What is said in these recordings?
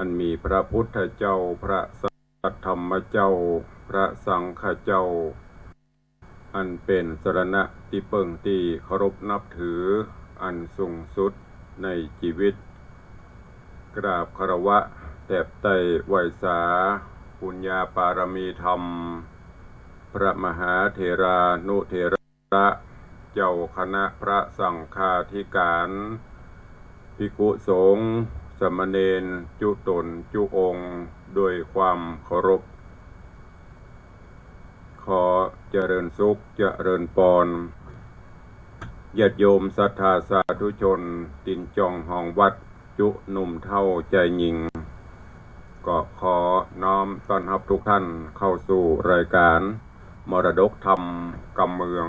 อันมีพระพุทธเจ้าพระสัทธรรมเจ้าพระสังฆเจ้าอันเป็นสรณะที่เปิ่งที่เคารพนับถืออันสูงสุดในชีวิตกราบคารวะแทบไต้ไหวสาปุญญาปารมีธรรมพระมหาเถรานุเถระเจ้าคณะพระสังฆาธิการภิกษุสงฆ์สามเณรจุตนจุองค์ด้วยความเคารพขอเจริญสุขเจริญปอนญาติโยมศรัทธาสาธุชนตินจองห้องวัดจุหนุ่มเท่าใจหญิงก็ขอน้อมต้อนรับทุกท่านเข้าสู่รายการมรดกธรรมกำเมือง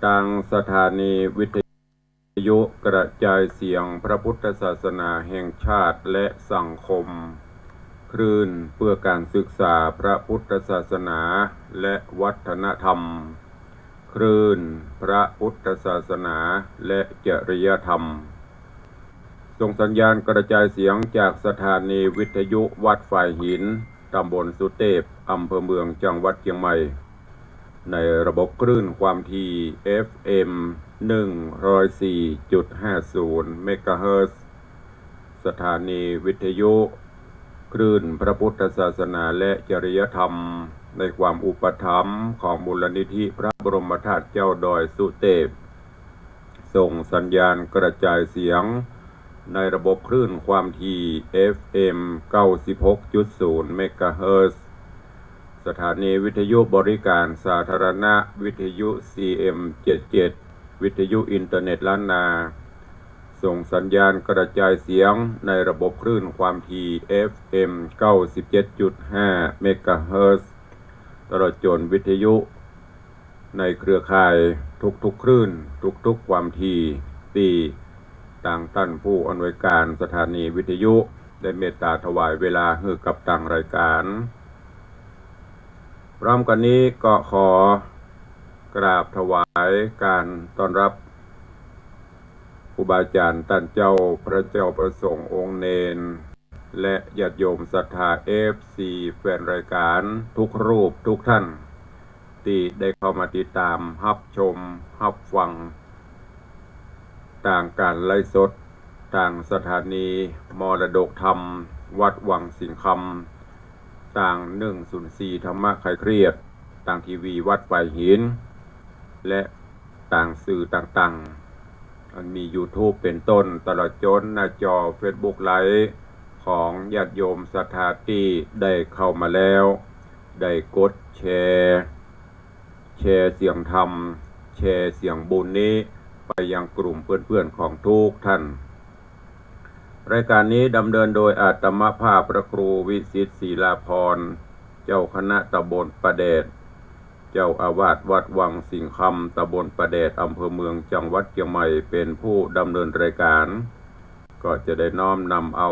ทางสถานีวิทยุกระจายเสียงพระพุทธศาสนาแห่งชาติและสังคมคลื่นเพื่อการศึกษาพระพุทธศาสนาและวัฒนธรรมคลื่นพระพุทธศาสนาและจริยธรรมส่งสัญญาณกระจายเสียงจากสถานีวิทยุวัดฝ่ายหินตำบลสุเทพอำเภอเมืองจังหวัดเชียงใหม่ในระบบคลื่นความถี่ FM 104.50 เมกะเฮิรตซ์สถานีวิทยุคลื่นพระพุทธศาสนาและจริยธรรมในความอุปถัมภ์ของมูลนิธิพระบรมธาตุเจ้าดอยสุเทพส่งสัญญาณกระจายเสียงในระบบคลื่นความถี่ FM 96.0 เมกะเฮิรตซ์สถานีวิทยุบริการสาธารณะวิทยุ CM 77วิทยุอินเทอร์เน็ตล้านนาส่งสัญญาณกระจายเสียงในระบบคลื่นความถี่ FM 97.5 เมกะเฮิรตซ์ตลอดจนวิทยุในเครือข่ายทุกๆคลื่นทุกๆความถี่ที่ต่างท่านผู้อำนวยการสถานีวิทยุได้เมตตาถวายเวลาให้กับทางรายการพร้อมกันนี้ก็ขอกราบถวายการต้อนรับครูบาอาจารย์ท่านเจ้าพระเจ้าประสงค์องค์เนนและญาติโยมศรัทธา FC แฟนรายการทุกรูปทุกท่านที่ได้เข้ามาติดตามรับชมรับฟังต่างการไลฟ์สดต่างสถานีมรดกธรรมวัดวังสิงห์คำต่าง104ธรรมะคลายเครียดต่างทีวีวัดฝ่ายหินและต่างสื่อต่างๆอันมี YouTube เป็นต้นตลอดจนหน้าจอ Facebook ไลฟ์ของญาติโยมศรัทธาที่ได้เข้ามาแล้วได้กดแชร์เสียงธรรมแชร์เสียงบุญนี้ไปยังกลุ่มเพื่อนๆของทุกท่านรายการนี้ดำเนินโดยอาตมาภาพพระครูวิสิทธิ์ศิลาภรณ์เจ้าคณะตำบลประแดดเจ้าอาวาสวัดวังสิงห์คำตำบลประแดดอำเภอเมืองจังหวัดเชียงใหม่เป็นผู้ดำเนินรายการก็จะได้น้อมนำเอา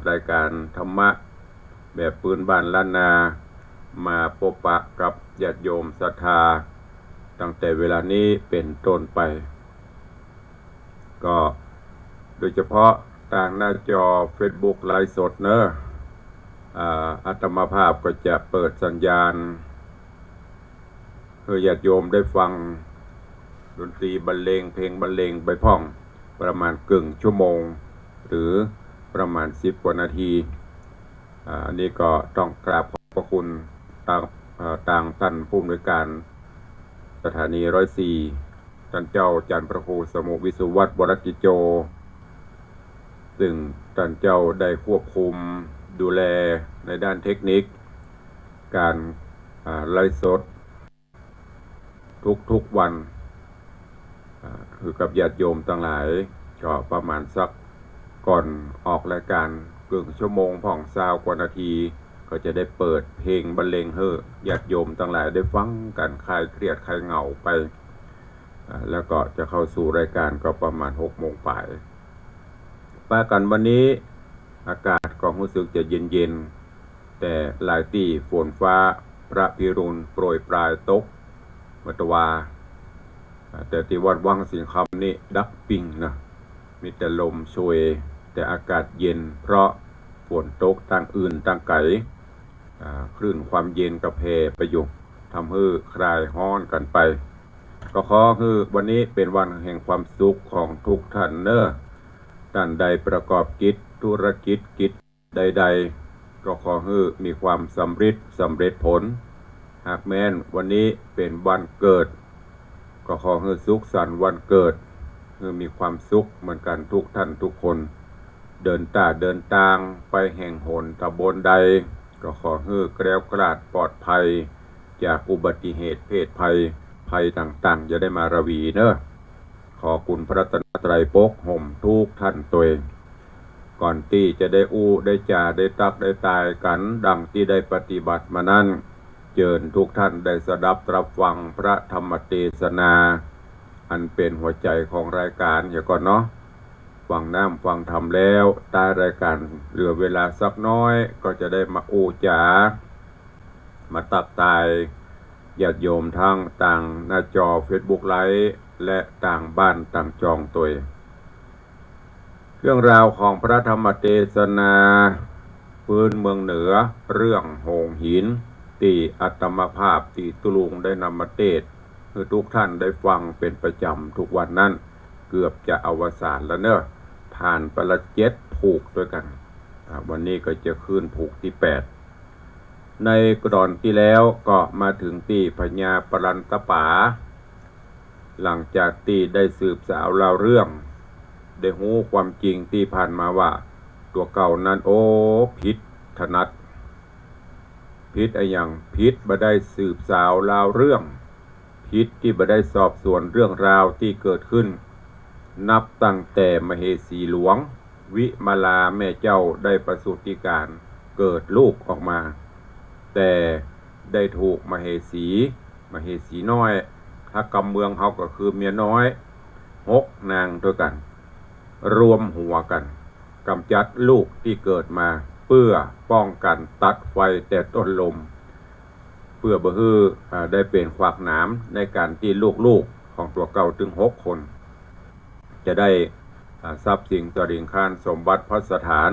รายการธรรมะแบบพื้นบ้านล้านนามาพบปะกับญาติโยมศรัทธาตั้งแต่เวลานี้เป็นต้นไปก็โดยเฉพาะทางหน้าจอ Facebook ไลฟ์สดเนอะอาตมาภาพก็จะเปิดสัญญาณเพื่อญาติโยมได้ฟังดนตรีบรรเลงเพลงบรรเลงไปพ่องประมาณครึ่งชั่วโมงหรือประมาณ10 กว่านาทีอันนี้ก็ต้องกราบขอบพระคุณต่างท่านผู้อำนวยการสถานี104ท่านเจ้าจันทร์พระครูสมุวิสุวัฒน์วรกิจโจซึ่งท่านเจ้าได้ควบคุมดูแลในด้านเทคนิคการไลฟ์สดทุกวันคือกับญาติโยมทั้งหลายก็ประมาณสักก่อนออกรายการครึ่งชั่วโมงผ่อง20 กว่านาทีก็จะได้เปิดเพลงบรรเลงให้ญาติโยมทั้งหลายได้ฟังกันคลายเครียดคลายเหงาไปแล้วก็จะเข้าสู่รายการก็ประมาณ6 โมงป่ายป้ากันวันนี้อากาศก็รู้สึกจะเย็นๆแต่หลายที่ฝนฟ้าพระพิรุณโปรยปลายตกมัตวาแต่ที่วัดวังสิงห์คำนี่ดับปิงนะมีแต่ลมโชยแ แต่อากาศเย็นเพราะฝนตกต่างอื่นต่างไกลคลื่นความเย็นกระเพไปอยู่ทำให้คลายฮ้อนกันไปก็ขอคือวันนี้เป็นวันแห่งความสุขของทุกท่านเนอะท่านใดประกอบกิจธุรกิจกิจใดๆก็ขอให้มีความสำเร็จผลหากแม้นวันนี้เป็นวันเกิดก็ขอให้สุขสันต์วันเกิดให้มีความสุขเหมือนกันทุกท่านทุกคนเดินทางไปแห่งหนตำบลใดก็ขอให้แกล้วกลาดปลอดภัยจากอุบัติเหตุเพศภัยต่างๆจะได้มาระวีเนอะขอคุณพระรัตนตรัยปกห่มทุกท่านตัวเองก่อนที่จะได้ได้จ่าได้ตักได้ตายกันดังที่ได้ปฏิบัติมานั้นเจิญทุกท่านได้สดับรับฟังพระธรรมเทศนาอันเป็นหัวใจของรายการอย่าก่อนเนาะฟังน้ำฟังธรรมแล้วตายรายการเหลือเวลาสักน้อยก็จะได้มาจ๋ามาตักตายญาติโยมทั้งต่างหน้าจอ Facebook ไลฟ์และต่างบ้านต่างจองตัวเรื่องราวของพระธรรมเทศนาพื้นเมืองเหนือเรื่องโหงหินที่อัตมภาพที่ตุลุงได้นำมาเทศให้ทุกท่านได้ฟังเป็นประจำทุกวันนั้นเกือบจะอวสานแล้วเนอะผ่านประ7ผูกด้วยกันวันนี้ก็จะขึ้นผูกที่8ในกรอนที่แล้วก็มาถึงที่พญาปรันตป๋าหลังจากที่ได้สืบสาวเล่าเรื่องได้รู้ความจริงที่ผ่านมาว่าตัวเก่านั้นผิดถนัดผิดอย่างผิดบ่ได้สืบสาวเล่าเรื่องผิดที่บ่ได้สอบสวนเรื่องราวที่เกิดขึ้นนับตั้งแต่มเหสีหลวงวิมาลาแม่เจ้าได้ประสูติการเกิดลูกออกมาแต่ได้ถูกมเหสีน้อยถ้ากำเมืองเขาก็คือเมียน้อย6 นางด้วยกันรวมหัวกันกำจัดลูกที่เกิดมาเพื่อป้องกันตัดไฟแต่ต้นลมเพื่อบ่ฮื้อได้เป็นขวากหนามในการที่ลูกของตัวเก่าถึง6 คนจะได้ทรัพย์สินตริ่งคานสมบัติพระสถาน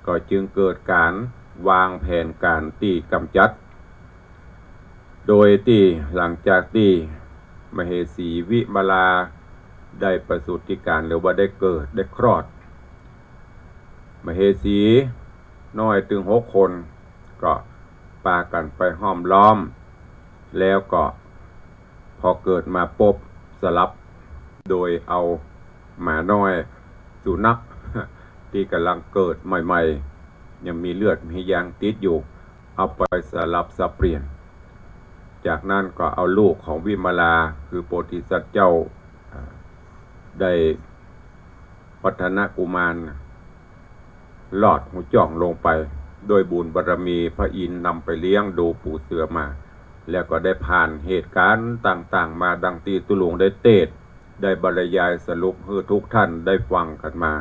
ก็จึงเกิดการวางแผนการที่กำจัดโดยที่หลังจากที่มเหสีวิมาลาได้ประสูติการหรือว่าได้เกิดได้คลอดมเหสีน้อยถึง6 คนก็ปากันไปห้อมล้อมแล้วก็พอเกิดมาปุ๊บสลับโดยเอาหมาน้อยสุนัขที่กำลังเกิดใหม่ๆยังมีเลือดมียางติดอยู่เอาไปสลับสับเปลี่ยนจากนั้นก็เอาลูกของวิมาลาคือโพธิสัตว์เจ้าได้พัฒนากุมารลอดหูจ่องลงไปโดยบุญบารมีพระอินทร์นำไปเลี้ยงดูปู่เสือมาแล้วก็ได้ผ่านเหตุการณ์ต่างๆมาดังที่ตุลุงได้เทศได้บรรยายสรุปให้ทุกท่านได้ฟังกันมา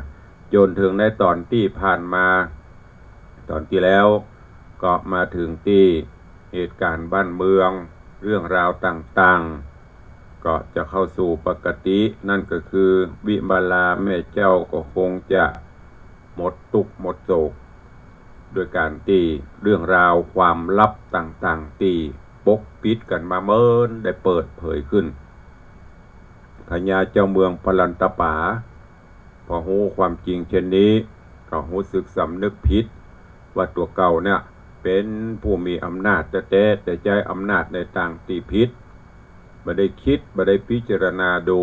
จนถึงในตอนที่ผ่านมาตอนที่แล้วก็มาถึงที่เหตุการณ์บ้านเมืองเรื่องราวต่างๆก็จะเข้าสู่ปกตินั่นก็คือวิมาลาแม่เจ้าก็คงจะหมดทุกข์หมดโศกโดยการที่เรื่องราวความลับต่างๆที่ปกปิดกันมาเมินได้เปิดเผยขึ้นพญาเจ้าเมืองปรันตป๋าพอรู้ความจริงเช่นนี้ก็รู้สึกสำนึกผิดว่าตัวเก่าเนี่ยเป็นผู้มีอำนาจแต่ใจอำนาจในต่างที่ผิดไม่ได้คิดไม่ได้พิจารณาดู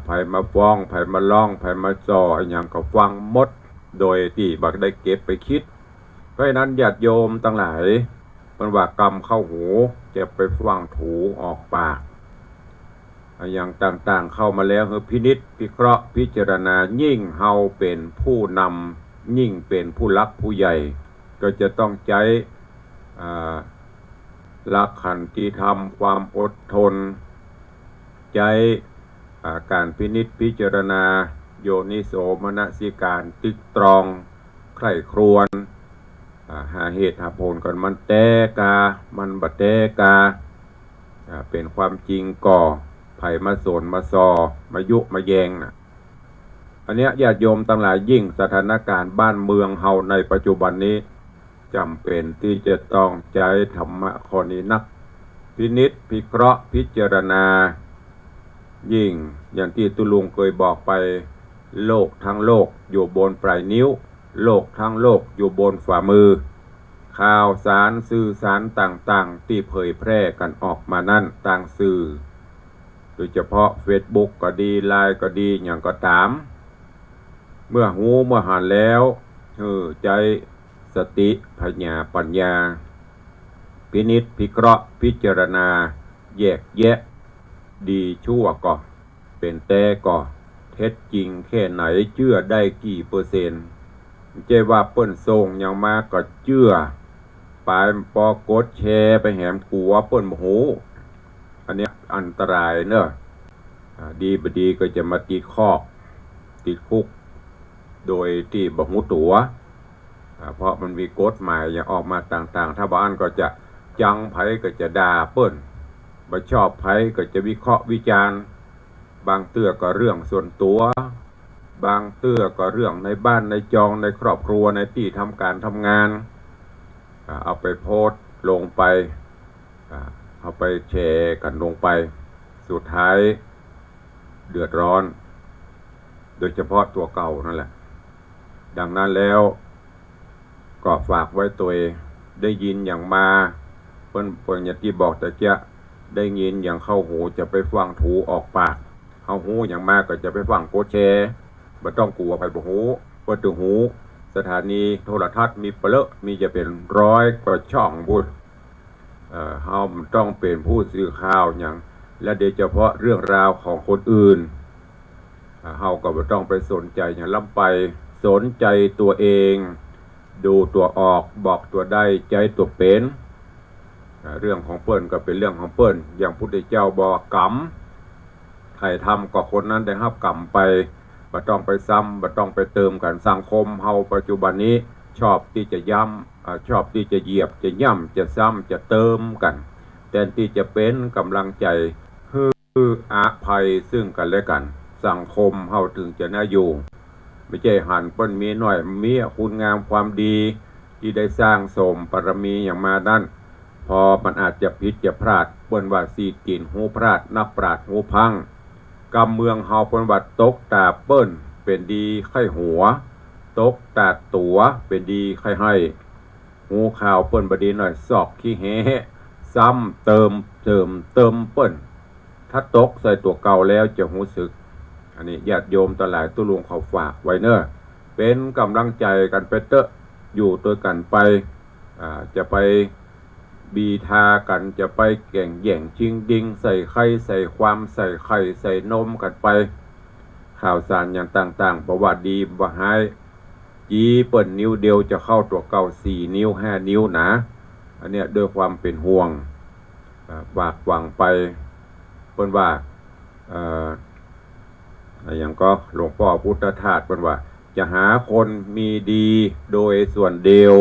ไผมาฟ้องไผมาร้องไผมาจ่ออย่างก็ฟังหมดโดยที่บักได้เก็บไปคิดเพราะนั้นญาติโยมทั้งหลายเป็นว่ากรรมเข้าหูจะไปฟังถูออกปากอย่างต่างๆเข้ามาแล้วพินิจพิเคราะห์พิจารณายิ่งเฮาเป็นผู้นำยิ่งเป็นผู้รักผู้ใหญ่ก็จะต้องใช้หลักขันติธรรมความอดทนใช้การพินิจพิจารณาโยนิโสมนสิการตึกตรองใคร่ครวญหาเหตุหาผลก่อนมันแตกามันบัดแตกาเป็นความจริงก่อไผ่มาโสนมาซอมายุมาแยง อันเนี้ยญาติโยมทั้งหลายยิ่งสถานการณ์บ้านเมืองเฮาในปัจจุบันนี้จำเป็นที่จะต้องใช้ธรรมะข้อนี้นักพินิจพิเคราะห์พิจารณายิ่งอย่างที่ตุลุงเคยบอกไปโลกทั้งโลกอยู่บนปลายนิ้วโลกทั้งโลกอยู่บนฝ่ามือข่าวสารสื่อสารต่างๆที่เผยแพร่กันออกมานั่นต่างสื่อโดยเฉพาะ Facebook ก็ดีไลน์ก็ดีอย่างก็ตามเมื่อหูเมื่อหันแล้วใจสติปัญญาพินิจพิเคราะห์พิจารณาแยกแยะดีชั่วก็เป็นแต่ก็เท็จจริงแค่ไหนเชื่อได้กี่เปอร์เซ็นต์เจว่าเปิ้นส่งอย่างมากก็เชื่อปลายปอกดแชร์ไปแหมกัวเปิ้นโมโหอันนี้อันตรายเนอะดีบดีก็จะมาติดคุกโดยที่บ่หูตัวเพราะมันมีกฎหมายอย่างออกมาต่างๆถ้าบ้านก็จะจังไผก็จะด่าเปิ้นบ่ชอบไผก็จะวิเคราะห์วิจารณ์บางเตื้อก็เรื่องส่วนตัวบางเตื้อก็เรื่องในบ้านในจองในครอบครัวในที่ทำการทำงานเอาไปโพสต์ลงไปเอาไปแชร์กันลงไปสุดท้ายเดือดร้อนโดยเฉพาะตัวเก่านั่นแหละดังนั้นแล้วก็ฝากไว้ตัวเองได้ยินอย่างมาเปิ้นอย่างที่บอกแต่จะได้ยินอย่างเข้าหูจะไปฟังถูออกปากเข้าหูอย่างมากก็จะไปฟังโกแชร์บ่ต้องกลัวไปบ่หูเปิดหูสถานีโทรทัศน์มีเปลอะมีจะเป็น100 กว่าช่องบุญเฮาต้องเป็นผู้สื่อข่าวอย่างและโดยเฉพาะเรื่องราวของคนอื่นเฮาก็บ่ต้องไปสนใจอย่างล้ำไปสนใจตัวเองดูตัวออกบอกตัวได้ใจตัวเป็นเรื่องของเปิ้นก็เป็นเรื่องของเปิ้นอย่างพุทธเจ้าบอกกรรมใครทำก็คนนั้นได้รับกรรมไปบ่ต้องไปซ้ำบ่ต้องไปเติมกันสังคมเฮาปัจจุบันนี้ชอบที่จะย้ำชอบที่จะเหยียบจะย่ำจะซ้ำจะเติมกันแทนที่จะเป็นกำลังใจคืออภัยซึ่งกันและกันสังคมเฮาถึงจะน่าอยู่ไม่ใช่หันเปิ้นมีหน่อยมีคุณงามความดีที่ได้สร้างสมบารมีอย่างมานั่นพอมันอาจจะผิดจะพลาดเปิ้นว่าสีกินหูพลาดนักปราชญ์หูพังกำเมืองเฮาเปิ้นว่าตกตาเปิ้นเป็นดีไข้หัวตกตาตัวเป็นดีไข้ให้หูข่าวเปิ้นบ่ดีหน่อยซอกขี้แหซ้ำเติมเปิ้นถ้าตกใส่ตัวเก่าแล้วจะรู้สึกอันนี้ญาติโยมตะหลายตุลุงเขาฝากไว้เนอะเป็นกำลังใจกันไปเตอะอยู่ตัวกันไปจะไปบีทากันจะไปแก่งแย่งชิงดิงใส่ไข่ใส่ความใส่ไข่ใส่นมกันไปข่าวสารอย่างต่างๆประวัติดีบ่หายจีเปิ่นนิ้วเดียวจะเข้าตัวเก่า4 นิ้ว5 นิ้วนะอันเนี้ยด้วยความเป็นห่วงฝากหวังไปเปิ้นว่าอย่างก็หลวงพ่อพุทธทาสเปิ้นว่าจะหาคนมีดีโดยส่วนเดียว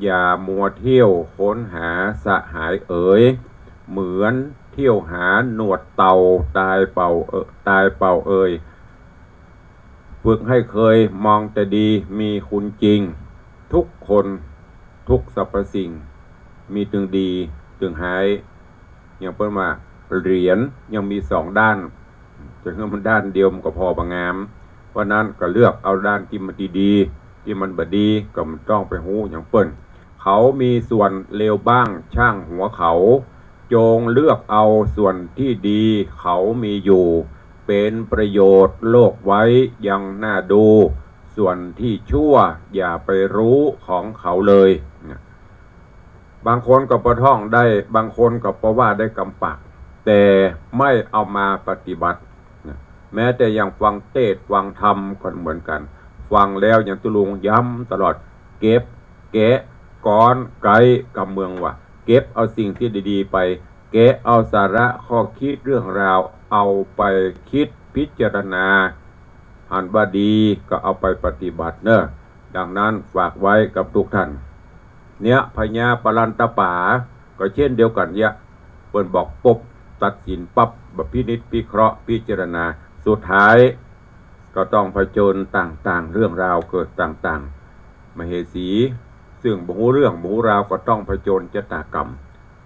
อย่ามัวเที่ยวค้นหาสหายเอ๋ยเหมือนเที่ยวหาหนวดเต่าตายเป่าเอ๋ยฝึกให้เคยมองแต่ดีมีคุณจริงทุกคนทุกสรรพสิ่งมีตึงดีตึงหายอย่างเปิ้นว่าเหรียญยังมี2 ด้านจะเพิ่มมันด้านเดียวมันก็พอบางงามเพราะนั้นก็เลือกเอาด้านที่มันดีที่มันบ่ดีก็มันต้องไปหูอย่างเปิ้นเขามีส่วนเลวบ้างช่างหัวเขาจงเลือกเอาส่วนที่ดีเขามีอยู่เป็นประโยชน์โลกไว้ยังน่าดูส่วนที่ชั่วอย่าไปรู้ของเขาเลยบางคนก็ประท่องได้บางคนก็ประว่าได้กำปักแต่ไม่เอามาปฏิบัติแม้แต่อย่างฟังเทศน์ฟังธรรมก็เหมือนกันฟังแล้วอย่างตุลุงย้ำตลอดเก็บแกะก้อนไกกับเมืองว่าเก็บเอาสิ่งที่ดีๆไปแกะเอาสาระข้อคิดเรื่องราวเอาไปคิดพิจารณาอันว่าดีก็เอาไปปฏิบัติเนอะดังนั้นฝากไว้กับทุกท่านเนี่ยพญาปรันตป่าก็เช่นเดียวกันเนี่ยเปิ้นบอกปุ๊บตัดสินปั๊บแบบพินิจพิเคราะห์พิจารณาสุดท้าย ก็ต้องเผชิญต่างๆเรื่องราวเกิดต่างๆมเหสีซึ่งบ่ฮู้เรื่องบ่ฮู้ราวก็ต้องเผชิญชะตากรรม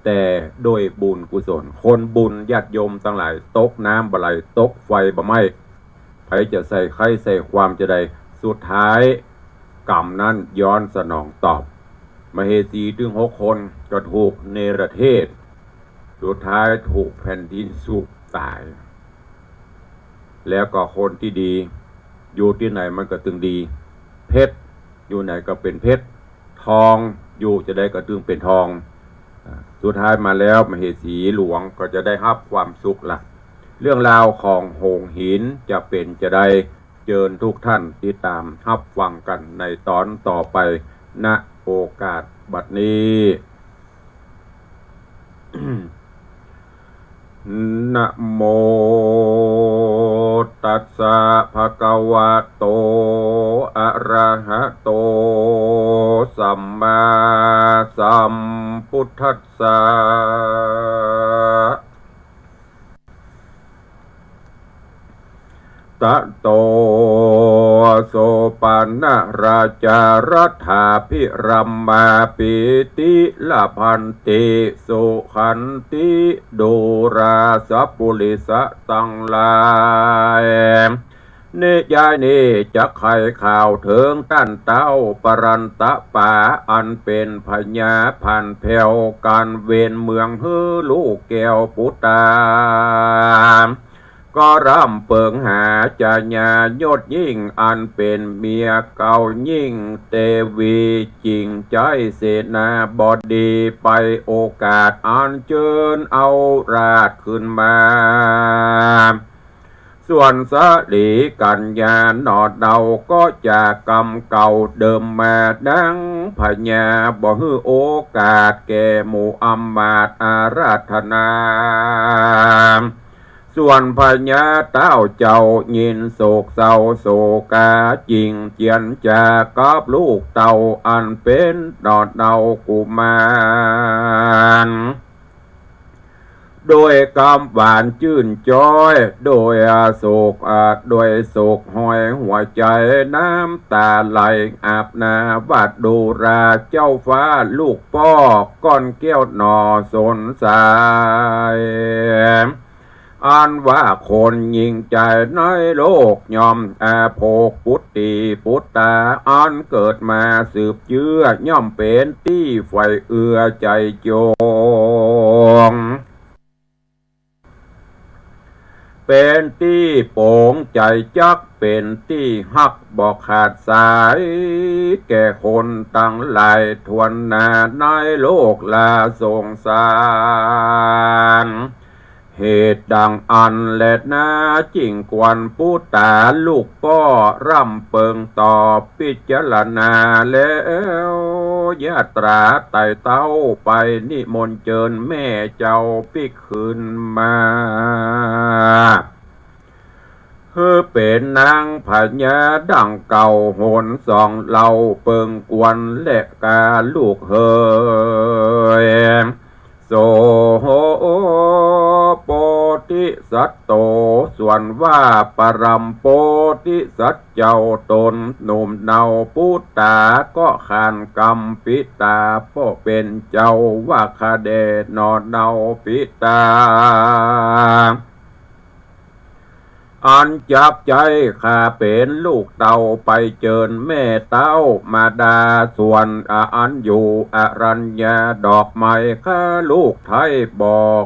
แต่โดยบุญกุศลคนบุญญาติโยมทั้งหลายตกน้ำบ่ไหลตกไฟบ่ไหม้ไผจะใส่ไข่ใส่ความจะใดสุดท้ายกรรมนั้นย้อนสนองตอบมเหสีถึง6 คนก็ถูกเนรเทศสุดท้ายถูกแผ่นดินสูบตายแล้วก็คนที่ดีอยู่ที่ไหนมันก็ตึงดีเพชรอยู่ไหนก็เป็นเพชรทองอยู่จะได้ก็ตึงเป็นทองสุดท้ายมาแล้วมเหสีหลวงก็จะได้รับความสุขละเรื่องราวของโหงหินจะเป็นจะได้เชิญทุกท่านติดตามรับฟังกันในตอนต่อไปณโอกาสบัดนี้ นะโมตัสสะภะคะวะโตอะระหะโตสัมมาสัมพุทธัสสะตะโตโสปันนะราชารัฐาภิรัมมาปิติลาพันติสุขันติดูราสัพปุริสะตังลายเนยายนี้จะไขข่าวถึงต้านเต้าปรันตะป่าอันเป็นพญาพันแผ่วการเวนเมืองฮือลูกแก้วปุตตาก็ร่ำเปิงหาจาญายดยิ่งอันเป็นเมียเก่ายิ่งเตวีจริงใจเสนาบดีไปโอกาสอันเจิญเอาราชขึ้นมาส่วนสะลีกัญญาหนอดเดาก็จากกรรมเก่าเดิมมาดังพญาบ่ฮือโอกาสแก่หมู่อำมาตย์อาราธนาส่วนพญาเต้าเจ้ายินโศกเศร้าโศกาจริงเจียนจากกับลูกเต่าอันเป็นดอดเดากุมารโดยกำหวานชื่นจ้อยโดยโศกโดยโศกหอยหัวใจน้ำตาไหลอาบนาวัดดูราเจ้าฟ้าลูกพ่อก้อนแก้วหนอสนสายอันว่าคนยิ่งใจในโลกยอมโภกปุตติปุตตาอันเกิดมาสืบเชื้อย่อมเป็นที่ไฟเอื้อใจโจงเป็นที่โป่งใจจักเป็นที่หักบอกขาดสายแก่คนตั้งหลายทวนนาในโลกลาสงสารเหตุดังอันและนาจิงกวนผู้ตาลูกป้อร่ำเปิงต่อพิจารณาแล้วยาตราไต่เต้าไปนิมนต์เจิญแม่เจ้าพิขึ้นมาเป็นนางพญาดังเก่าโหนสองเหล่าเปิงกวนและกาลูกเฮยโสโปธิสัตโตส่วนว่าปรัมโปธิสัตเจ้าตนหนุ่มเนาปุตตาก็ขานกรรมปิตาพ่อเป็นเจ้าว่าคาเดนอเนาปิตาอันจับใจข้าเป็นลูกเต่าไปเจิญแม่เต้ามาดาส่วนอันอยู่อรัญญาดอกไม้ข้าลูกไทยบอก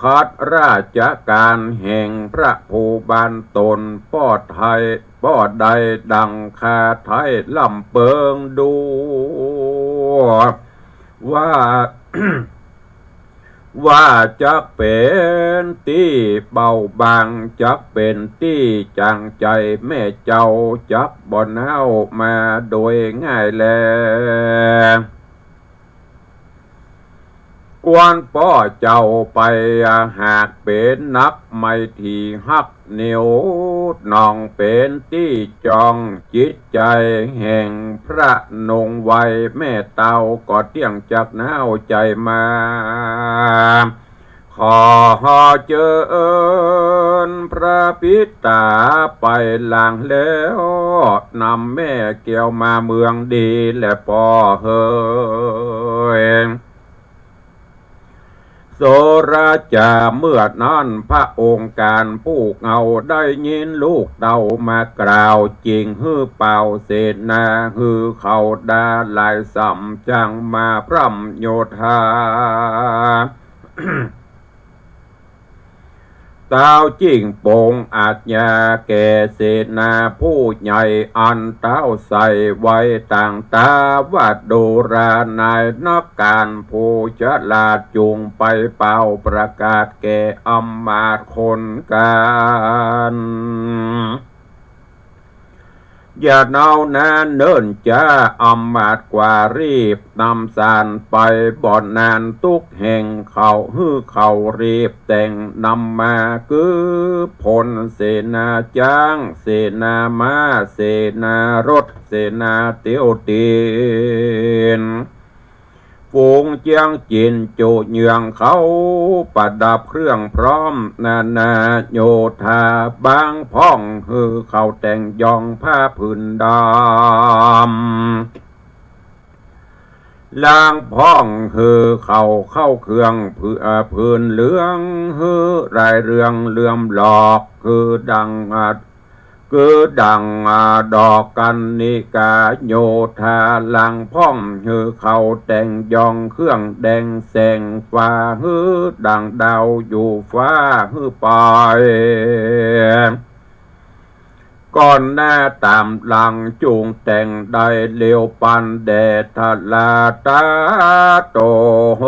ขัดราชการแห่งพระภูบาลตนป้อไทยป้อใดดังคาไทยลำเปิงดูว่า ว่าจักเป็นที่เบาบางจักเป็นที่จังใจแม่เจ้าจักบ่นเอามาโดยง่ายแลกวนป้อเจ้าไปหากเป็นนักไม่ที่ฮักเหนียวน้องเป็นที่จองจิตใจแห่งพระนงไว้แม่เต่าก็เตี้ยงจากหนาวใจมาข ขอเจญพระปิตาไปหลังแล้วนำแม่เกี่ยวมาเมืองดีและปอเฮยโสราจาเมื่อนั้นพระองค์การผู้เงาได้ยินลูกเต่ามากล่าวจริงฮือเป่าเสนาฮือเขาดาลายสัมจังมาพร่ำโยธา เต้าจิ้งโป่งอาจยาแก่เสนาผู้ใหญ่อันเต้าใส่ไว้ต่างตาวัดโดรานายนักการผู้จะลาดจูงไปเป่าประกาศแก่อำมาตย์คนการอย่าเนานาเนิ่นจ้าอำมาตย์กว่ารีบนำสารไปบ่อนนานทุกแห่งเขาฮือเขารีบแต่งนำมาคือพลเสนาจ้างเสนามาเสนารถเสนาเตียวตีนฝูงเจียงจินโจเยืองเขาประดับเครื่องพร้อมนานาโยธาบางพ่องฮือเขาแต่งยองผ้าผืนดำลางพ่องคือเข้าเครื่องพื้นเหลืองฮือรายเรืองเลื่อมหลอกคือดังดอกกันนิกาโยธาลังพ่องฮือเขาแต่งยองเครื่องแดงแสงฟ้าฮือดังดาวอยู่ฟ้าฮือปอยก่อนหน้าตามหลังจูงแต่งได้เลี้ยวปันแดดทะลาตาโตโห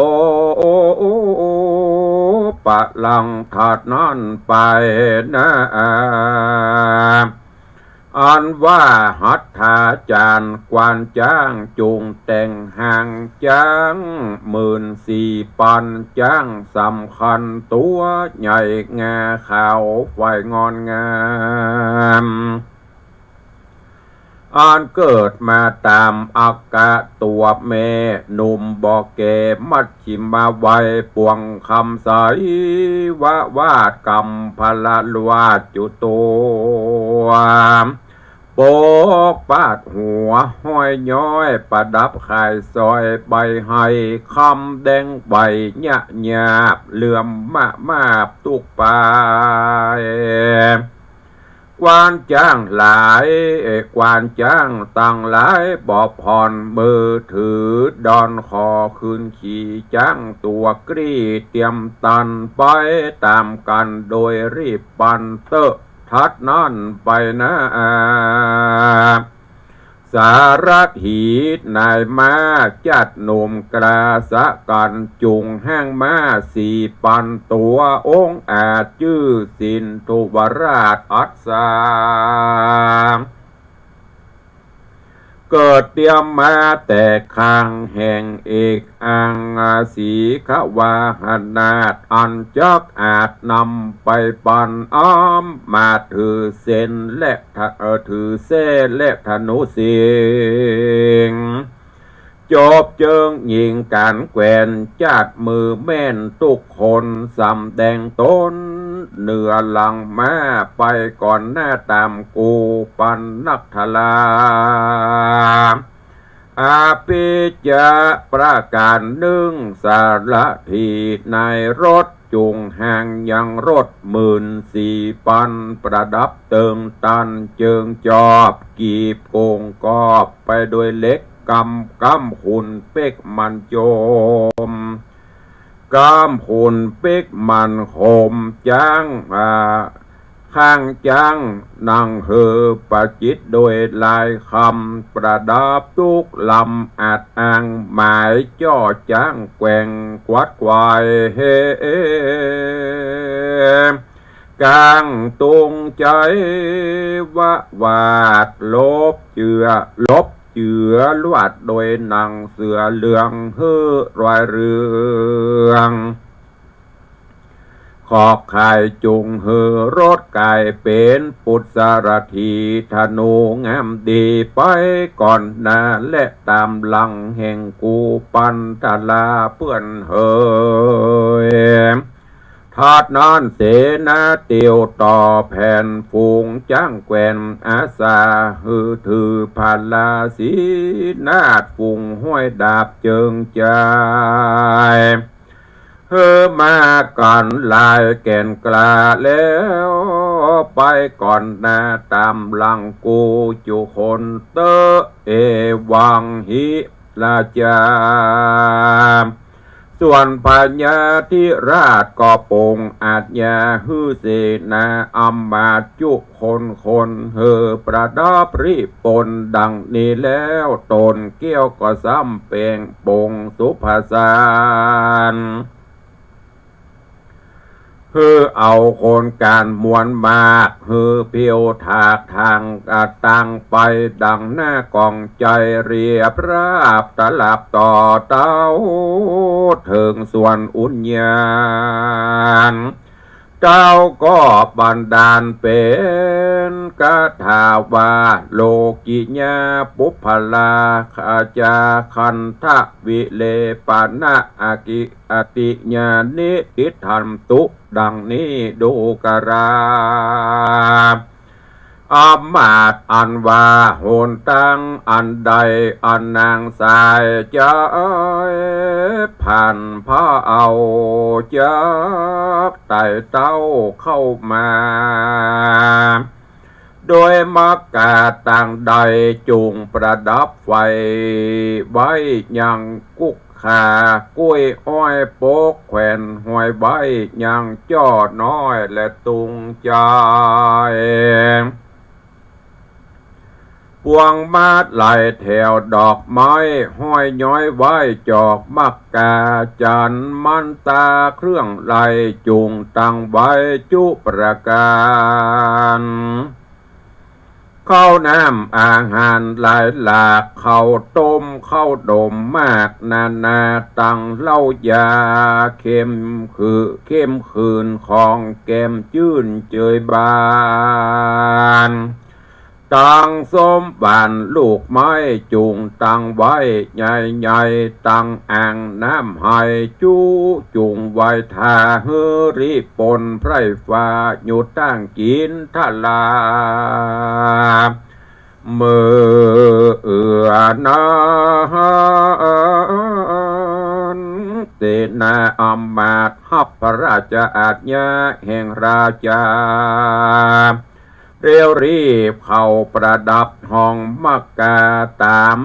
ปะลังถัดนั่นไปนะอันว่าหัตถาจารย์กวานจ้างจูงแต่งห่างจ้าง14,000ปันจ้างสำคัญตัวใหญ่งาขาวไฟงอนงามอันเกิดมาตามอากาตัวแม่หนุ่มบอกแก่มัดขิมาไว้ปวงคำใสวาดกรรมพละลวาดจุตัวโปกปาดหัวห้อยย้อยประดับข่ายซอยใบให้คำแดงใบหยะหยาบเหลื่อมมาบตุกปายกวานจ้างหลายกวานจ้างตั้งหลายบอบผ่อนมือถือดอนคอคืนขี่จ้างตัวกรีเตรียมตันไปตามกันโดยรีบปันเตอะทัดนั่นไปนะสารถีนายมาจัดหนุ่มกราสะกันจุงแห้งมา4,000ตัวองค์อาจจื้อสินทุวราชอัศสาเกิดเตรียมมาแต่ข้างแห่งเอกอังสีขวาหนาดอันจักอาจนำไปปันอ้อมมาถือเส้นและถือเส้นและธนุสิงจบเจิงยิงการแกวนจัดมือแม่นทุกคนสำแดงตนเหนือหลังมาไปก่อนหน้าตามกูปันนักทลาอาปิจะประการหนึ่งสารทีในรถจุงห่างยังรถ14,000ประดับเติงตันเจิงจอบกีบโกงกอบไปโดยเล็กกำหุ่นเป๊กมันโจมกำหุ่นเป๊กมันโคมจ้างข้างจ้างนั่งเฮอประจิตโดยลายคำประดับทุกลำอาจอ้างหมายจ่อจ้างแกว่งกวัดควายเฮกลางตรงใจวาดลบเจือลวดโดยหนังเสือเหลืองเฮือรอยเรืองขอบข่ายจุงเฮือรถกายเป็นปุตสารทีธนูงามดีไปก่อนหน้าและตามหลังแห่งกูปันตลาเพื่อนเฮย ทาดนอนเสนาเตียวต่อแผ่นฝูงจ้างแกวนอาสาฮือถือพาลาสีนาดฝูงห้วยดาบเจิงใจเฮอมาก่อนลายแก่นกลาแล้วไปก่อนหน้าตามหลังกูจุคนเตเอวังหิลาจาส่วนปัญญาธิราชก็ปงอาจยาฮือเสนาอัมมาจุคนเฮอประดับริปนดังนี้แล้วตนเกี้ยวก็ซ้ำเปงปงสุภาษานฮือเอาคนการมวลมากฮือเพียวถากทางตังไปดังหน้ากองใจเรียบราบตลับต่อเต้าถึงส่วนอุญญาณเจ้าก็บันดาลเป็นกถาวาโลกิญาปุพลาขาจาคันทะวิเลปานะอากิอติญาณิทิธรรมตุดังนี้ดูกราอามาตอันว่าโหนตั้งอันใดอันนางสายจะผ่านพ่อเอาจากไต่เต้าเข้ามาโดยมักกาต่างใดจุงประดับไฟไว้ยังกุกขากุ้ยอ้อยโปกแขวนห้อยใบยังจ้อน้อยและตุงใจพวงมาดไหลแถวดอกไม้ห้อยย้อยไว้จอกมักกาจันมันตาเครื่องไหลจุงตั้งไว้จุประการข้าวน้ำอาหารหลายหลากข้าวต้มข้าวดมมากนาตังเหล้ายาเข้มคืนของแก้มจื่นเจยบานตังส้มบานลูกไม้จุงตังไว้ใหญ่ตังอ่างน้ำไหจุงไว้ทาเฮริปนไพรฟ้าอยู่ตั้งกินทลาเมื่อนาเสนาอัมมาตฮับพระราชอาญาแห่งราชาเรียวรีบเข้าประดับห้องมักกาตาม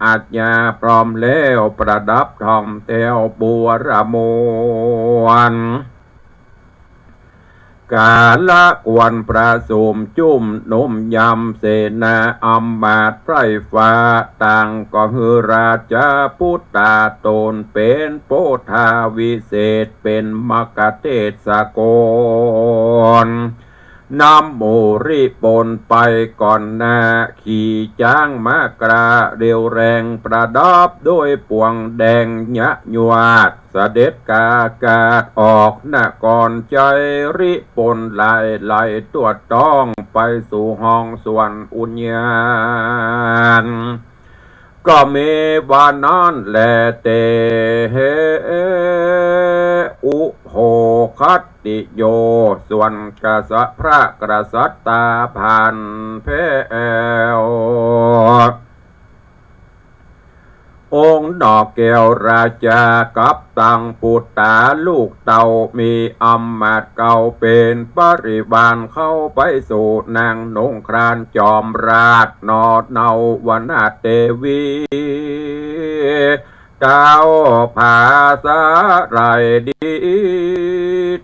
อาญญาพร้อมแล้วประดับทองเตียวบัวระมวนกาละกวนประสุมจุ่มนมยำเสนาอัมมาตไพรฟ้าต่างก็ฮือราชาพุทธาตนเป็นโพธาวิเศษเป็นมกเทศกรนำโมริปนไปก่อนหน้าขี่จ้างมากราเร็วแรงประดับด้วยปวงแดงยะยวดเสด็จกากาดออกหน้าก่อนใจริปนไล่ตัวต้องไปสู่ห้องส่วนอุญญาณก็เมวานอนแลเตอุโหคัตติโยส่วนกษัตริย์พระกษัตริย์ตาพันเพวองค์ดอกแก้วราชากับตังปุตตาลูกเต่ามีอำมาตย์เก่าเป็นปริวารเข้าไปสู่นางนงครานจอมราชนอดเนาวนาเตวีเจ้าภาษาไรดี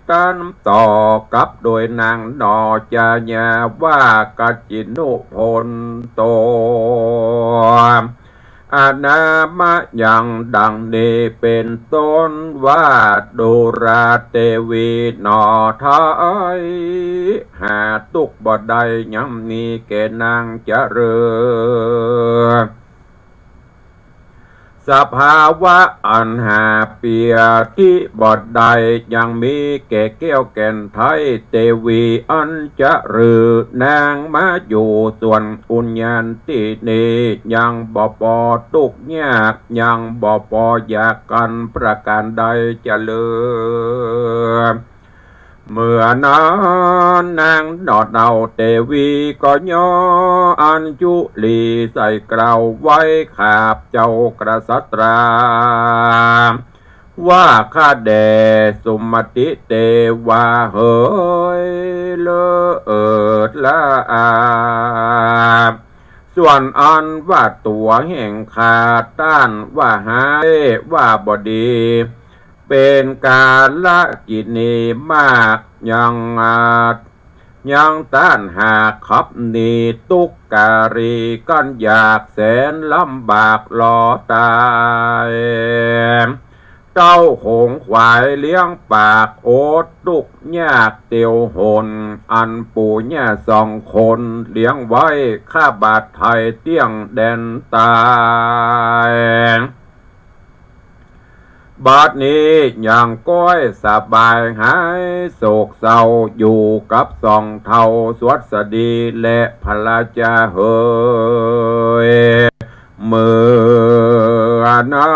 ตันต่อกับโดยนางนอจาญาว่ากัจจินุพลโตอานามะยังดังนี้เป็นต้นว่าดุราเตวีนอทายหาตุกบ่ได้ยังมีแก่นางเจริญสภาวะอันหาเปียที่บอดใดยังมีแก่แก้วแก่นไทยเตวีอันจะรือนางมาอยู่ส่วนอุญญาณที่นี้ยังบ่ปอตุกยากยังบ่ปออยากกันประการใดจะเลือ เมื่อนั้นนางดอดเดาเตวีก็ย่ออัญจุลีใส่เกลาไว้ขาบเจ้ากษัตราว่าข้าแด่สุมติเตวาเฮยเลอละอาส่วนอันว่าตัวแห่งขาดต้านว่าหายว่าบดีเป็นการละกิจนีมากยังต้านหากขับนีตุกการีกันอยากแสนลำบากรอตายเจ้าหงควายเลี้ยงปากโอดตุกยากเตียวหนอันปู่ย่าสองคนเลี้ยงไว้ข้าบาทไทยเตี้ยงแดนตายบัดนี้อย่างก้อยสบายหายโศกเศร้าอยู่กับสองเท่าสวัสดีและพระเจ้าเฮยเมื่อนั้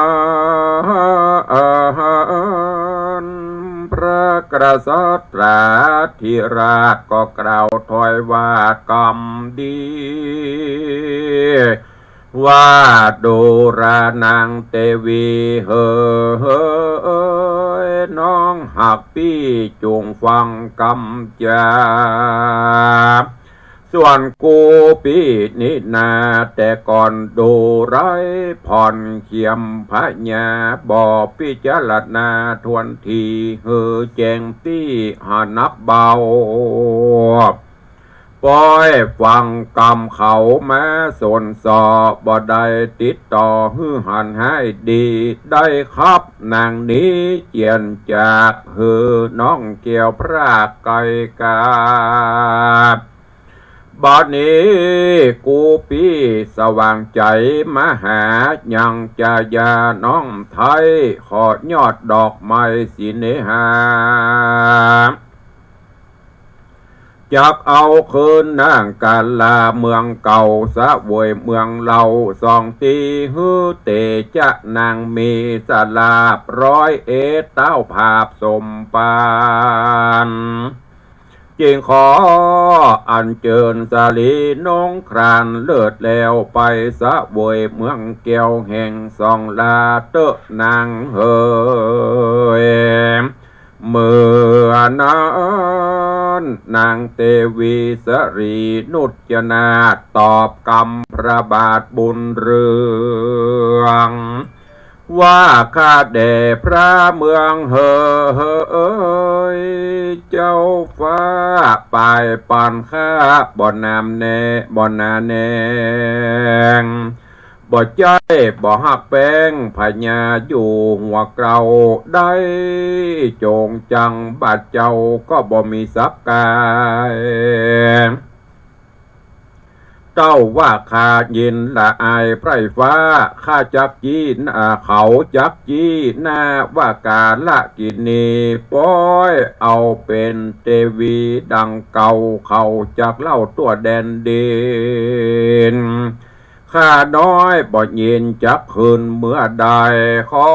นพระกษัตริย์ธิราชก็กล่าวถอยว่ากรรมดีว่าดูรานางเตวีเฮยน้องหักพี่จงฟังกำจาส่วนกูพี่นี่นาแต่ก่อนดูไรผ่อนเขียมพระญาบ่พิจารณาทวนทีเฮอแจงตี้หานักเบาปล่อยฟังกรรมเขาแม้สนสอบบ่ได้ติดต่อฮือหันให้ดีได้ครับนางนี้เจียนจากฮือน้องเกี่ยวพระไก่กาบัดนี้กูพี่สว่างใจมาหายังจะยาน้องไทยขอยอดดอกไม้สิเนหาจักเอาคืนนางกาลาเมืองเก่าสะเวยเมืองเราสองตีฮือเตจะนางมีสลาบร้อยเต้าภาพสมปานจึงขออัญเชิญสาลีนงครานเลิศแล้วไปสะเวยเมืองเกี่ยวแห่งสองลาเตะนางเฮยเมื่อนั้นนางเตวีสรีนุจนาตอบกรรมพระบาทบุญเรืองว่าข้าแด่พระเมืองเฮยเจ้าฟ้าปลายปานข้าบ่นามแน่บ่นาแนงบ่ใจบ่หักแป้งพญาอยู่หัวเกลาได้โจงจังบาดเจ้าก็บ่มีสับกายเจ้าว่าข้ายินละอายไพร่ฟ้าข้าจักจีนเขาจักจีหน้าว่าการละกินนีป้อยเอาเป็นเทวีดังเก่าเขาจักเล่าตัวแดนดินข้าน้อยบ่ยินจักคืนเมื่อใดขอ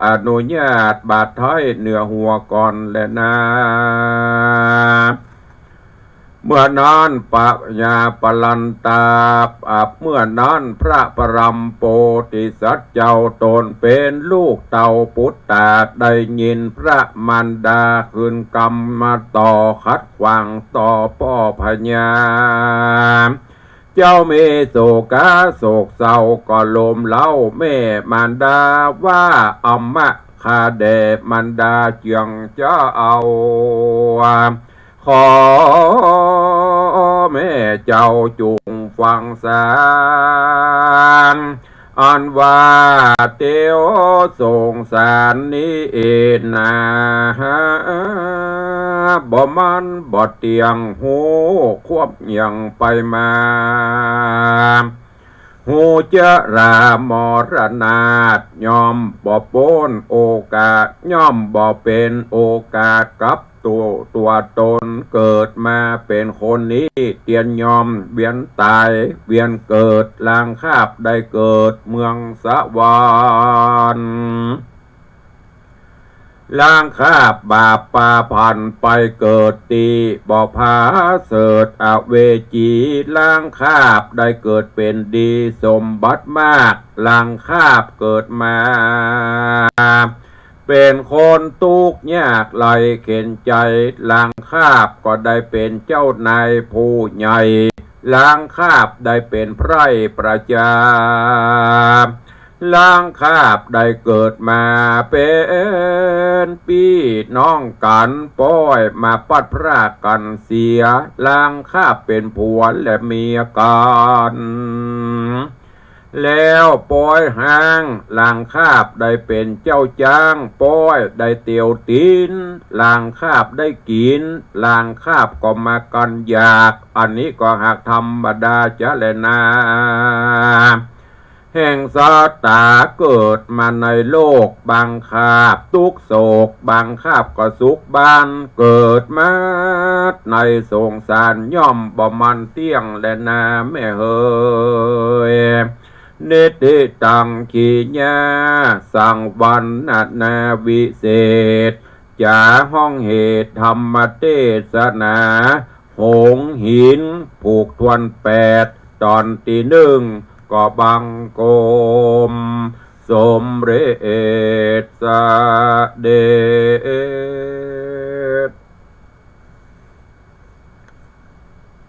อนุญาตบาดไทยเหนือหัวก่อนและนาเมื่อนั้นปะญาปลันตาเมื่อนั้นพระปรมโพธิสัตว์เจ้าตนเป็นลูกเต่าปุตตาได้ยินพระมารดาคืนกรรมมาต่อขัดขวางต่อป้อพญาเจ้าเมโศกาโศกเศร้าก็ลมเล่าแม่มารดาว่าอัมมะข้าแด่มารดาเจียงจะเอาขอแม่เจ้าจุงฟังสารอันว่าเตียวสงสารนี้เอ็นาบ่มันบ่เตียงหูควบยังไปมาหูเจรามรณาตย่อมบ่โป้นโอกาสย่อมบ่เป็นโอกาสกับตัวตนเกิดมาเป็นคนนี้เตียนยอมเวียนตายเวียนเกิดลางคาบได้เกิดเมืองสวรรค์ ล้างคราบบาปปาพันไปเกิดตีบ่พาเสดอเวจีล้างคราบได้เกิดเป็นดีสมบัติมากล้างคราบเกิดมาเป็นคนทุกข์ยากไหลเข็นใจล้างคราบก็ได้เป็นเจ้านายผู้ใหญ่ล้างคราบได้เป็นไพร่ประจาล้างคราบได้เกิดมาเป็นพี่น้องกันป้อยมาปัดพรากกันเสียล้างคราบเป็นผัวและเมียกันแล้วป้อยห้างล้างคราบได้เป็นเจ้าจ้างป้อยได้เตียวตีนล้างคราบได้กินล้างคราบก็มากันอยากอันนี้ก็หากธรรมดาจะแลนาแห่งสตาเกิดมาในโลกบางคาบทุกโศกบางคาบก็สุขบานเกิดมาในสงสารย่อมบ่มันเตี้ยงและนาแม่เฮยเนติตังขีญาสังวันนาวิเศษจาห้องเหตุธรรมเทศนาหงหินผูกทวน8ตอนที่1ก็บังโกมสมเร็จสเดช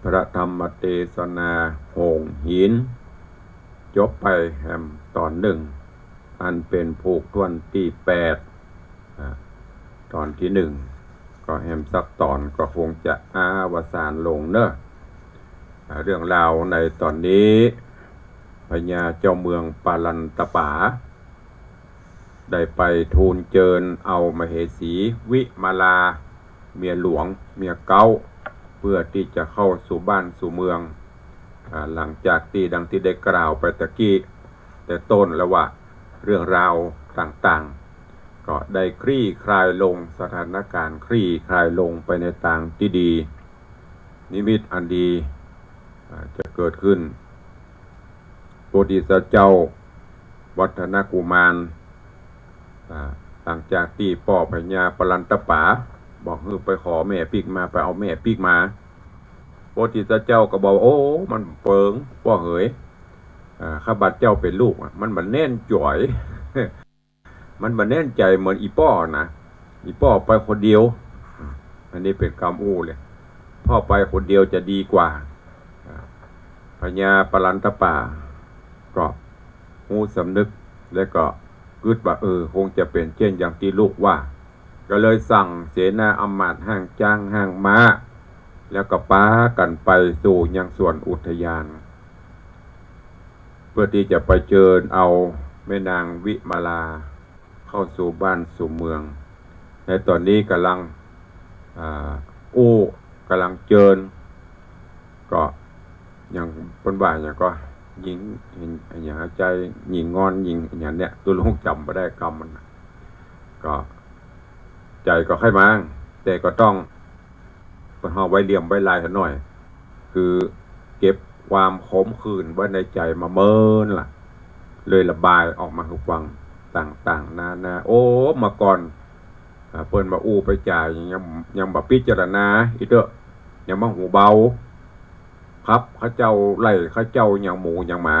พระธรรมเทศนาหงหินจบไปแฮมตอน1อันเป็นผูกทวนที่8ตอนที่1ก็แฮมสักตอนก็คงจะอาวสานลงเนอะเรื่องราวในตอนนี้พญาเจ้าเมืองปาลันตปาได้ไปทูลเจิญเอามเหสีวิมาลาเมียหลวงเมียเก้าเพื่อที่จะเข้าสู่บ้านสู่เมืองหลังจากที่ดังที่ได้กล่าวไปตะกี้แต่ต้นแล้วว่าเรื่องราวต่างๆก็ได้คลี่คลายลงสถานการณ์คลี่คลายลงไปในทางที่ดีนิมิตอันดีจะเกิดขึ้นโพธิสัตว์เจ้าวัฒนกุมารหลังจากที่พ่อพญาปลันตปาบอกไปขอแม่ปีกมาไปเอาแม่ปีกมาโพธิสัตว์เจ้าก็บอกโอ้มันเปิงพ่อเหยข้าบัดเจ้าเป็นลูกมันบันแน่นจ่อย มันบันแน่นใจเหมือนอีป้อนะอีป้อไปคนเดียวอันนี้เป็นคำอู้เลยพ่อไปคนเดียวจะดีกว่าพญาปลันตปาก็หูสำนึกและก็กึดว่าคงจะเป็นเช่นอย่างที่ลูกว่าก็เลยสั่งเสนาอำมาตย์ห้างจ้างห้างม้าแล้วก็ป้ากันไปสู่ยังส่วนอุทยานเพื่อที่จะไปเชิญเอาแม่นางวิมาลาเข้าสู่บ้านสู่เมืองในตอนนี้กำลังกำลังเชิญก็อย่างคนบ่ายอย่างก็ยิงอย่างใจยิงงอนยิงอย่างเนี้ยตัวลูกจำไม่ได้กรรมมันก็ใจก็ค่อยมาแต่ก็ต้องห่อไว้เหลี่ยมไว้ลายหน่อยคือเก็บความขมขื่นไว้ในใจมาเมินล่ะเลยระบายออกมาทุกวังต่างๆนาโอ้มาก่อนเปิ้นมาไปจ่ายยังแบบพิจารณาอีเตอะยังมาหูเบาครับข้าเจ้าไล่ข้าเจ้าอย่างหมูอย่างหมา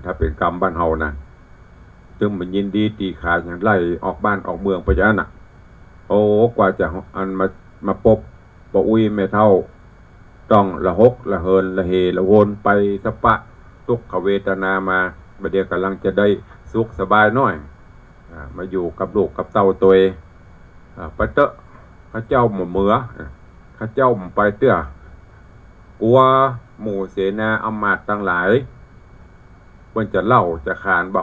ถ้าเป็นกรรมบ้านเฮานะจึงมันยินดีตีขาอย่างไล่ออกบ้านออกเมืองไปจ้ะน่ะโอ้กว่าจะอันมาปบบ่อุ้ยแม่เท่าต้องละหกละเฮินละเฮละโวนไปสปะทุกขเวทนามาบัดเดี๋ยวกำลังจะได้สุขสบายน้อยมาอยู่กับลูกกับเต้าตัวไปเตอะข้าเจ้าหมู่เมือข้าเจ้าไปเตื้อกลัวหมู่เสนาอำมาตย์ทั้งหลายเพิ่นจะเล่าจะขานว่า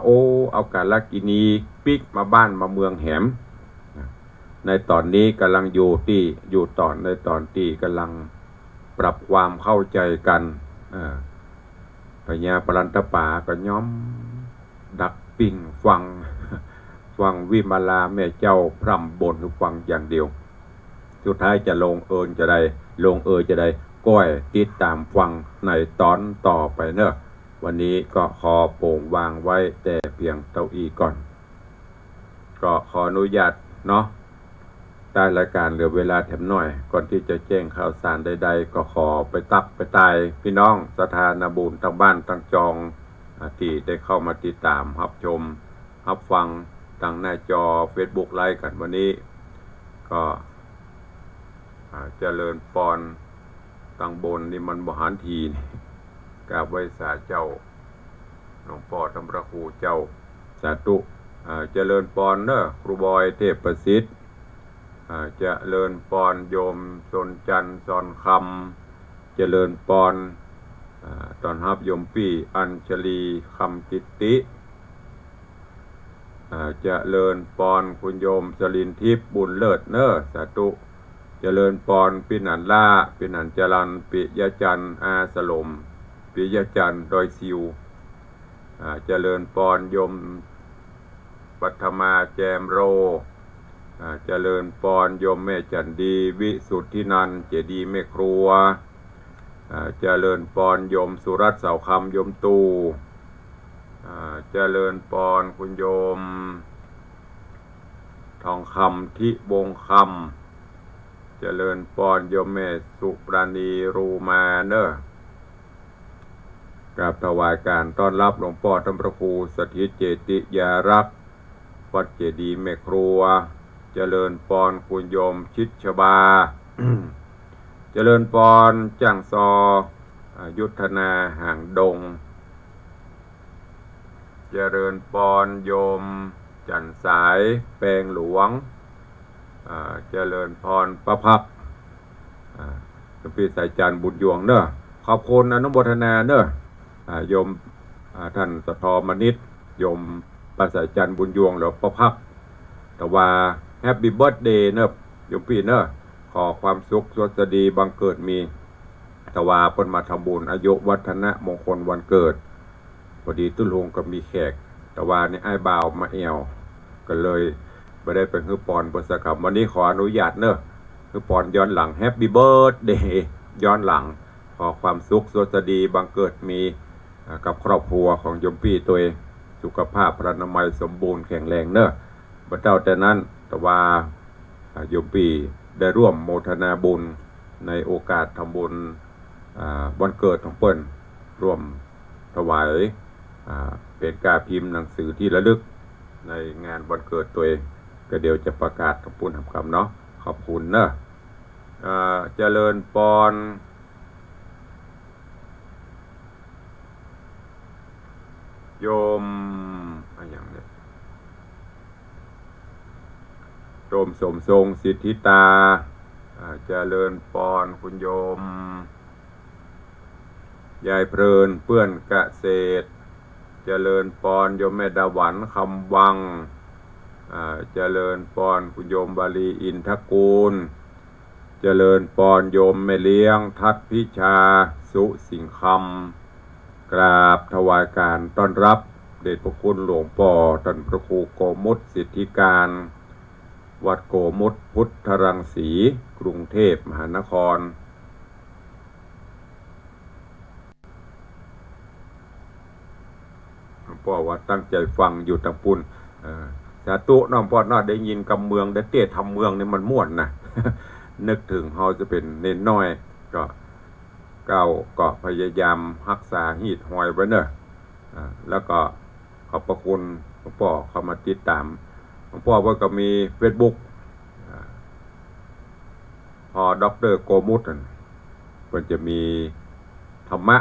เอากาลกินีปิกมาบ้านมาเมืองแหมในตอนนี้กำลังอยู่ตอนในตอนที่กำลังปรับความเข้าใจกันพญาปลันตปาก็ย้อมดักปิ่งฟังวิมาลาแม่เจ้าพร่ำบ่นฟังอย่างเดียวสุดท้ายจะลงเอยจะได้ก้อยติดตามฟังในตอนต่อไปเนอะวันนี้ก็ขอโปร่งวางไว้แต่เพียงเท่าอีก่อนก็ขออนุญาตเนาะ ใต้รายการเหลือเวลาแถมหน่อยก่อนที่จะแจ้งข่าวสารใดๆก็ขอไปตักไปตายพี่น้องสถานบุญทั้งบ้านทั้งจองที่ได้เข้ามาติดตามรับชมรับฟังทางหน้าจอ Facebook ไลฟ์กันวันนี้ก็เจริญปอนตังบนนี่มันบหารทีกราบไหว้สาเจ้าหลวงพ่อธรรมพระครูเจ้าสาธุเจริญปอนเนอะครูบอยเทพประสิทธิ์เจริญปอนโยมสนจันทร์สอนคำเจริญปอนตอนรับโยมปี้อัญชลีคำกิตติเจริญปอนคุณโยมสลินทิพย์บุญเลิศเนอะสาธุเจริญปอนปินันล่าปินันจรันปิยจันทร์อาสลมปิยจันทร์ดอยซิวเจริญปอนโยมปัทมาแจมโรเจริญปอนโยมแม่จันดีวิสุทธินันเจดีแม่ครัวเจริญปอนโยมสุรัตน์เสาคำโยมตูเจริญปอนคุณโยมทองคำทิวงคำเจริญปอนโยมแม่สุปราณีรูมาเนอะกราบถวายการต้อนรับหลวงพ่อธรรมพระครูสถิตเจติยารักษ์วัดเจดีแม่ครัวเจริญปอนคุณโยมชิดชบา เจริญปอนจังซอยุทธนาห่างดงเจริญปอนโยมจันสายแปลงหลวงเจริญพรประภักสมปีสายจันบุญยวงเนอะขอบคุณอนุโมทนาเนอะโยมท่านสะทอมนิตโยมประสายจันบุญยวงหรือประภักแต่ว่าแฮปปี้เบิร์ธเดย์เนอะโยมพี่เนอะขอความสุขสวัสดีบังเกิดมีแต่ว่าเพิ่นมาทำบุญอายุวัฒนะมงคลวันเกิดพอดีตุ้ลงก็มีแขกแต่ว่านี่ไอ้บ่าวมาแอวก็เลยไม่ได้ไปฮือปอนบนสกรรมวันนี้ขออนุญาตเนอะฮือปอนย้อนหลังแฮปปี้เบิร์ธเดย์ย้อนหลังขอความสุขสวัสดีบังเกิดมีกับครอบครัวของโยมพี่ตัวเองสุขภาพพรรณนามัยสมบูรณ์แข็งแรงเนอะบัดเจ้าแต่นั้นแต่ว่าโยมพี่ได้ร่วมโมทนาบุญในโอกาสทำบุญวันเกิดของเปิ้ลร่วมถวายเป็นการพิมพ์หนังสือที่ระลึกในงานวันเกิดตัวเองก็เดี๋ยวจะประกาศทำบุญทำคำเนาะขอบคุณเนอะเจริญปอนโยมอย่างนี้โยมสมทรงสิทธิตาเจริญปอนคุณโยมยายเพลินเปื้อนเกษตรเจริญปอนโยมแม่ดาหวันคำวังเจริญปอนคุณโยมบาลีอินทกูลเจริญปอนโยมแม่เลี้ยงทัดพิชาสุสิงคำกราบถวายการต้อนรับเดชพระคุณหลวงพ่อท่านพระครูโกมุตสิทธิการวัดโกมุตพุทธรังสีกรุงเทพมหานครหลวงพ่อว่าตั้งใจฟังอยู่ตะปุนสาธุน้องพ่อน่าได้ยินกำเมืองได้เตะทำเมืองนี่มันม่วนนะ นึกถึงเขาจะเป็นเน้นน้อยก็พยายามรักษาหีดหอยไว้เนอะแล้วก็ขอบพระคุณหลวงพ่อเข้ามาติดตามหลวงพ่อว่าก็มี Facebook พอด็อกเตอร์โกมุตมันจะมีธรรมะ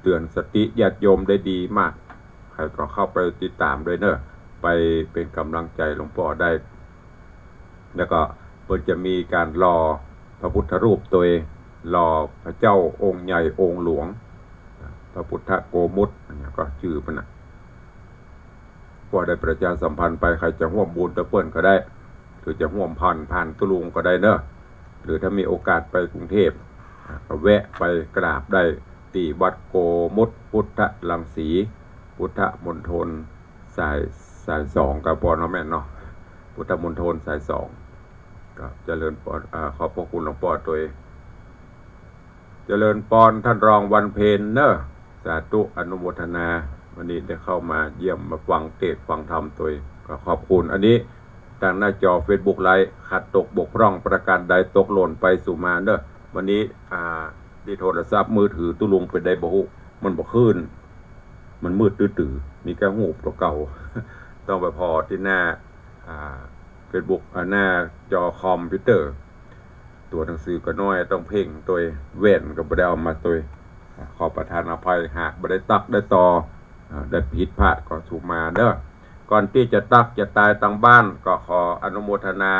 เตือนสติญาติโยมได้ดีมากใครก็เข้าไปติดตามด้วยเนอะไปเป็นกำลังใจหลวงพ่อได้แล้วก็เพิ่นจะมีการรอพระพุทธรูปตัวเองรอพระเจ้าองค์ใหญ่องค์หลวงพระพุทธโกมุตก็ชื่อมันนะก็ได้ประชาสัมพันธ์ไปใครจะร่วมบุญตะเปิ้ลก็ได้หรือจะร่วมผ่านตุลุงก็ได้เนอะหรือถ้ามีโอกาสไปกรุงเทพก็แวะไปกราบได้ที่วัดโกมุตพุทธรังสีพุทธมณฑลสาย2กับปอนแม่นเนาะพุทธมณฑลสาย2ก็เจริญปอนขอบพระคุณหลวงพ่อตัวเองเจริญปอนท่านรองวันเพ็ญเนอะสาธุอนุโมทนาวันนี้ได้เข้ามาเยี่ยมมาฟังเทศน์ฟังธรรมตัวเองก็ขอบคุณอันนี้ ทางหน้าจอ Facebook ไลฟ์ขาดตกบกพร่องประการใดตกหล่นไปสู่มาเด้อวันนี้ที่โทรศัพท์มือถือตุลุงเป็นได้บ่ฮู้มันบ่ขึ้นมันมืดตื้อๆมีแค่หูตัวเก่า ต้องไปพอที่หน้าFacebook หน้าจอคอมพิวเตอร์ตัวหนังสือก็น้อยต้องเพ่งตัวเว้นก็บ่ได้เอามาตัวขอประทานอภัยหากบ่ได้ตักได้ต่อได้ผิดพลาดก็สู่มาเด้อก่อนที่จะตักจะตายทางบ้านก็ขออนุโมทนา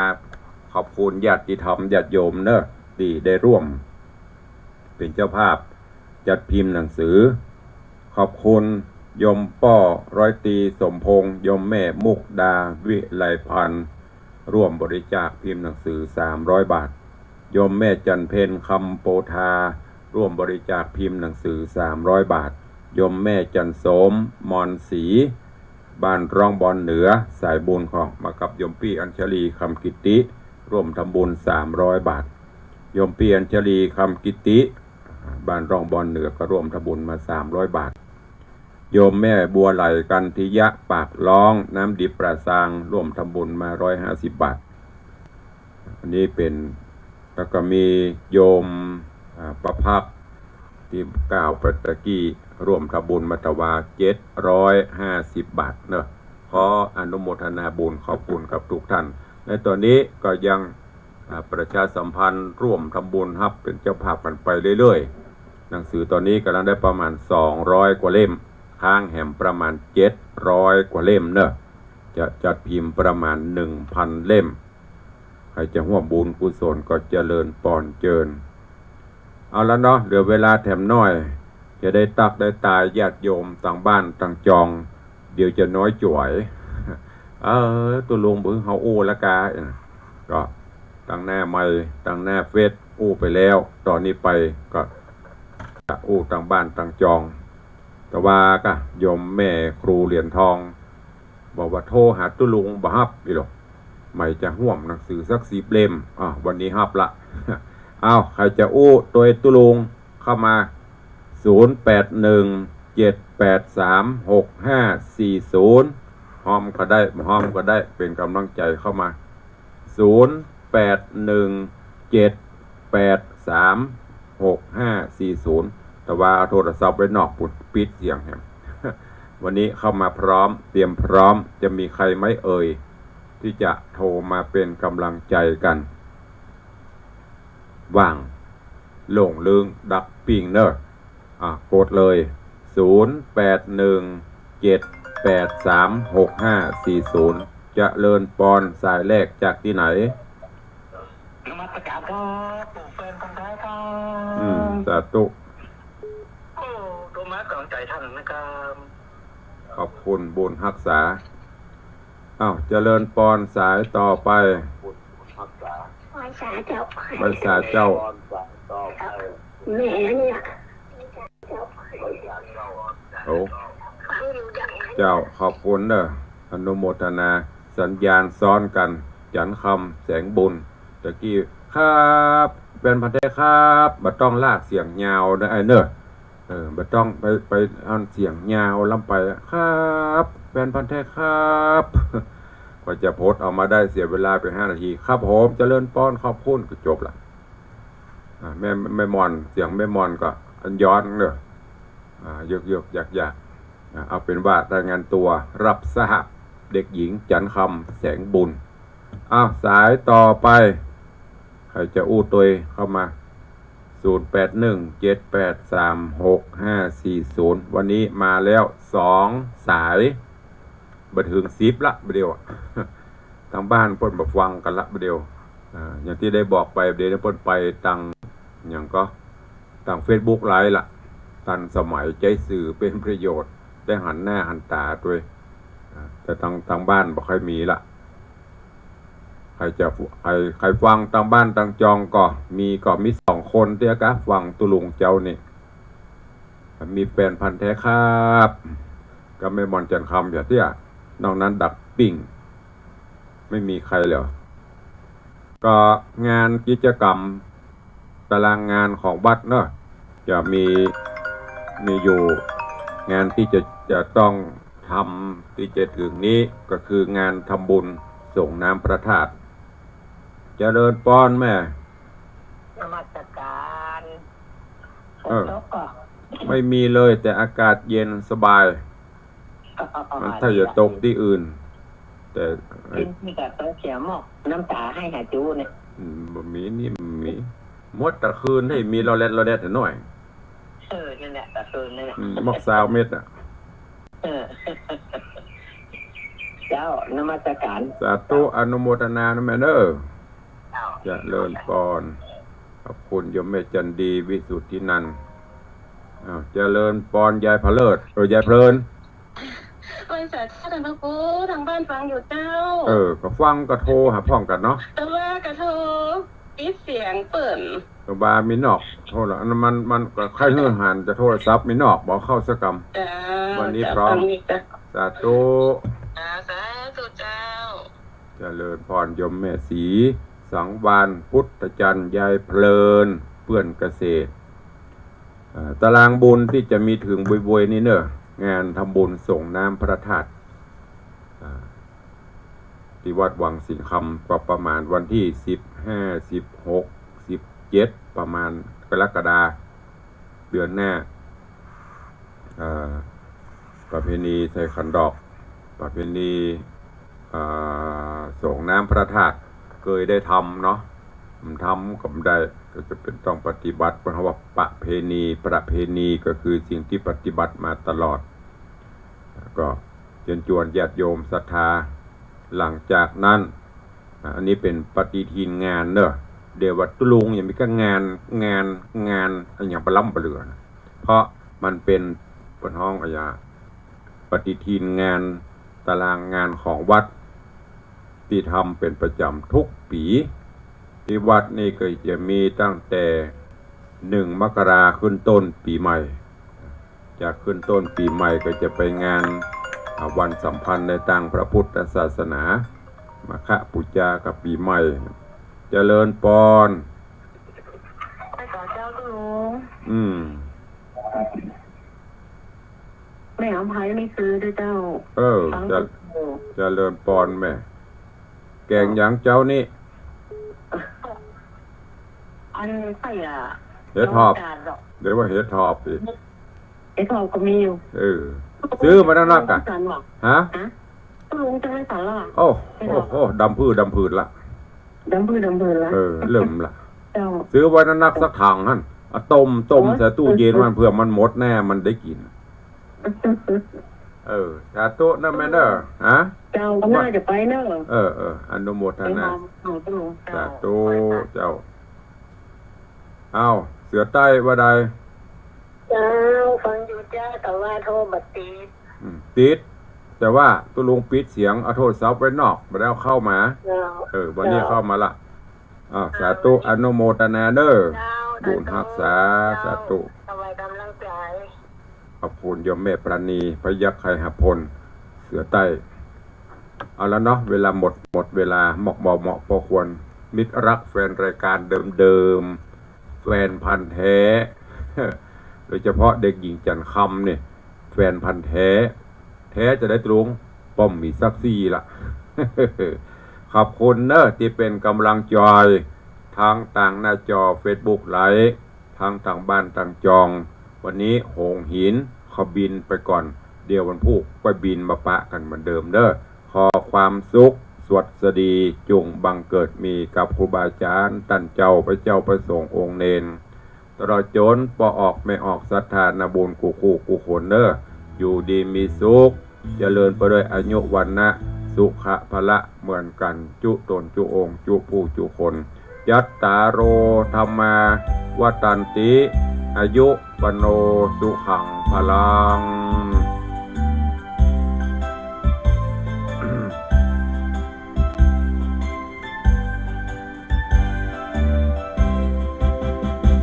ขอบคุณญาติธรรมญาติโยมเด้อที่ได้ร่วมเป็นเจ้าภาพจัดพิมพ์หนังสือขอบคุณโยมป้อร้อยตรีสมพงษ์โยมแม่มุกดาวิไลพันธ์ร่วมบริจาคพิมพ์หนังสือ300 บาทโยมแม่จันเพ็ญคำโปธาร่วมบริจาคพิมพ์หนังสือ300 บาทโยมแม่จันโสมมอนศรีบ้านร่องบอนเหนือสายบุญของมากับโยมปี้อัญชลีคำกิตติร่วมทำบุญ300 บาทโยมปี้อัญชลีคำกิตติบ้านร่องบอนเหนือก็ร่วมทำบุญมา300 บาทโยมแม่บัวไหลกันทิยะปากร้องน้ำดิบประสางร่วมทำบุญมา150 บาทอันนี้เป็นแล้วก็มีโยมประภักที่9ปัตตะกี้ร่วมทำบุญมาตวา750 บาทเนอะขออนุโมทนาบุญขอบคุณกับทุกท่านในตอนนี้ก็ยังประชาสัมพันธ์ร่วมทำบุญครับเป็นเจ้าภาพกันไปเรื่อยๆหนังสือตอนนี้กำลังได้ประมาณ200 กว่าเล่มค้างแหมประมาณ700 กว่าเล่มเนอะจะจัดพิมพ์ประมาณ 1,000 เล่มใครจะร่วมบุญกุศลก็เจริญปอนเจิญเอาแล้วเนาะเหลือเวลาแถมน้อยจะได้ตักได้ตายญาติโยมต่างบ้านต่างจองเดี๋ยวจะน้อยจ่วยตัวลงบึงเฮาโอ้ละกาก็ตั้งหน้าไม่ตั้งหน้าเฟซอู้ไปแล้วตอนนี้ไปก็อู้ต่างบ้านต่างจองแต่ว่าก็โยมแม่ครูเหรียญทองบอกว่าโทรหาตุลุงบ่ฮับอีหรอกไม่จะห่วมหนังสือสัก10 เล่มวันนี้ฮับละใครจะอู้ตัวตุลุงเข้ามา0817836540ห้อมก็ได้ห้อมก็ได้เป็นกำลังใจเข้ามา0817836540แต่ว่าโทรศัพท์ไว้นอกปุดปิดเสียงแฮม วันนี้เข้ามาพร้อมเตรียมพร้อมจะมีใครไหมเอ่ยที่จะโทรมาเป็นกำลังใจกันว่างโล่งลึงดักปิงเนอร์กดเลย0817836540จะเลินปอนสายแรกจากที่ไหนนมัสการครับปู่เฟิร์นคนท้ายครับสาธุตัวมากำลังใจท่านนะครับขอบคุณบุญรักษาเจริญปอนสายต่อไปภาษาเจ้าภาษาเจ้าแม่เนี่ยเจ้าขอบคุณเด้ออนุโมทนาสัญญาณซ้อนกันจันคำแสงบุญตะกี้ครับเป็นพันเทครับบ่ต้องลากเสียงยาวนะไอ้เนอะบ่ต้องไปเอาเสียงยาวลำไปครับเป็นพันเทครับก็จะโพสเอามาได้เสียเวลาไป5 นาทีครับผมเจริญป้อนขอบคุณก็จบละแม่มอนเสียงแม่มอนก็อันย้อนเนอะยกอยากเอาเป็นว่ารายงานตัวรับทราบเด็กหญิงจันคำแสงบุญสายต่อไปใครจะอู้ตัวเข้ามา0817836540วันนี้มาแล้ว2 สายบัดถึง10ละเดียวทางบ้านเพิ่นบ่ฟังกันละเดียวอย่างที่ได้บอกไปเดี๋ยวเพิ่นไปตังอย่างก็ตัง Facebook ไลฟ์ละทันสมัยใจสื่อเป็นประโยชน์ได้หันหน้าหันตาด้วยแต่ทางบ้านบ่ค่อยมีละใครฟังทางบ้านทางจองก็มี2 คนเตี้ยกะฟังตุลุงเจ้านี่มีแฟนพันธุ์แท้ครับก็ไม่มอนจันคำอย่าเตี้ยนอกนั้นดักปิ่งไม่มีใครเหรอก็งานกิจกรรมตารางงานของวัดเนอะจะมีอยู่งานที่จะต้องทำที่จะถึงนี้ก็คืองานทำบุญ ส่งน้ำพระธาตุเจริญปอนแม่ นมัสการฝนตกก็ ไม่มีเลยแต่อากาศเย็นสบาย มันถ้าจะตกที่อื่น แต่ กินที่กับตัวเขียวหมอกน้ำตาให้หาจูเนี่ย บะหมี่นี่มีมดตะคืนให้มีเราเล็ดหน่อย นั่นแหละตะคืนนั่นแหละ มอกซาวเม็ดอ่ะ เจ้านมัสการ สาธุอนุโมทนานะแม่เด้อ เจ้า เจริญปอนขอบคุณโยมแม่จันดีวิสุทธินันท์เจริญปอนยายพะเลิศยายเพลิน วันเสาร์ทางพระกูทางบ้านฟังอยู่เจ้า ก็ฟังก็โทรหาพ้องกันเนาะ แต่ว่ากระโทปิดเสียงเปิด ก็บามีนอกโทรละมันก็ใครเฮือหันจะโทรศัพท์มีนอกบอกเข้าสักกรรม จ้า วันนี้พร้อม สาธุ สาธุเจ้า เจริญพรยมแม่สีสังวานพุทธจันทร์ยายเพลินเพื่อนเกษตรตารางบุญที่จะมีถึงบุยๆนี่เนอะงานทำบุญส่งน้ำพระธาตุที่วัดวังสิงคำก็ประมาณวันที่15 16 17ประมาณกรกฎาเดือนหน้าประเพณีใส่ขันดอกประเพณีส่งน้ำพระธาตุเคยได้ทำเนาะมันทำก็ไม่ได้ก็จะเป็นต้องปฏิบัติเพราะว่าประเพณีก็คือสิ่งที่ปฏิบัติมาตลอดก็เชิญชวนญาติโยมศรัทธาหลังจากนั้นอันนี้เป็นปฏิทินงานเนอะเดี๋ยววัดตุลุงอย่างมีก็งานอย่างประล้ำประเลือนะเพราะมันเป็นบนห้องปฏิทินงานตารางงานของวัดที่ทำเป็นประจำทุกปีที่วัดนี่ก็จะมีตั้งแต่1 มกราขึ้นต้นปีใหม่จากขึ้นต้นปีใหม่ก็จะไปงานวันสัมพันธ์ในทางพระพุทธศาสนามาฆบูชากับปีใหม่เจริญปอน ไปต่อเจ้าตุลุงแม่อภัยไม่ซื้อด้วยเจ้าเจริญปอนแม่แกงหยังเจ้านี่อันใส่เห็ดทอบเดี๋ยวว่าเห็ดทอบสิเห็ดทอบก็มีอยู่ซื้อมาแล้วนักอ่ะฮะลุงจะให้สาระ โอ้ดำพืชละดำพืชละเริ่มละซื้อไว้นักสักถังฮั่นต้มใส่ตู้เย็นมันเพื่อมันหมดแน่มันได้กินสาธุนะแม่เด้อฮะเจ้าก็น่าจะไปเนอะอนุโมทนาสาธุเจ้าเอาเสือใต้ว่าใดเจ้าฟังอยู่เจ้าแต่ว่าโทรบัดติดแต่ว่าตัวลุงปิดเสียงเอาโทรศัพท์ไว้นอกมาแล้วเข้ามาวันนี้เข้ามาละสาธุอนุโมทนาเด้อบุญรักษาสาธุขอบคุณโยมแม่ปราณีพยัคฆ์ไคหพลเสือใต้เอาแล้วเนาะเวลาหมดเวลาเหมาะพอควรมิตรรักแฟนรายการเดิมแฟนพันธุ์แท้โดยเฉพาะเด็กหญิงจันคำเนี่ยแฟนพันธุ์แท้จะได้ตรงป้อมมีซักซี่ละ ขอบคุณเนอะที่เป็นกำลังใจทางต่างหน้าจอ Facebook ไลฟ์ทางต่างบ้านต่างจองวันนี้หงหินเขาบินไปก่อนเดี๋ยววันพุธก็บินมาปะกันเหมือนเดิมเด้อขอความสุขสวัสดีจงบังเกิดมีกับครูบาอาจารย์ท่านเจ้าพระเจ้าประสงค์องค์เนนตลอดจนปออกไม่ออกศรัทธานาบุญกูคนเด้ออยู่ดีมีสุขเจริญไปด้วยอายุวันนะสุขะพละเหมือนกันจุตนจุองค์จุผู้จุคนยัตตาโรธรรมาวัตันติอายุปโนสุขังพลัง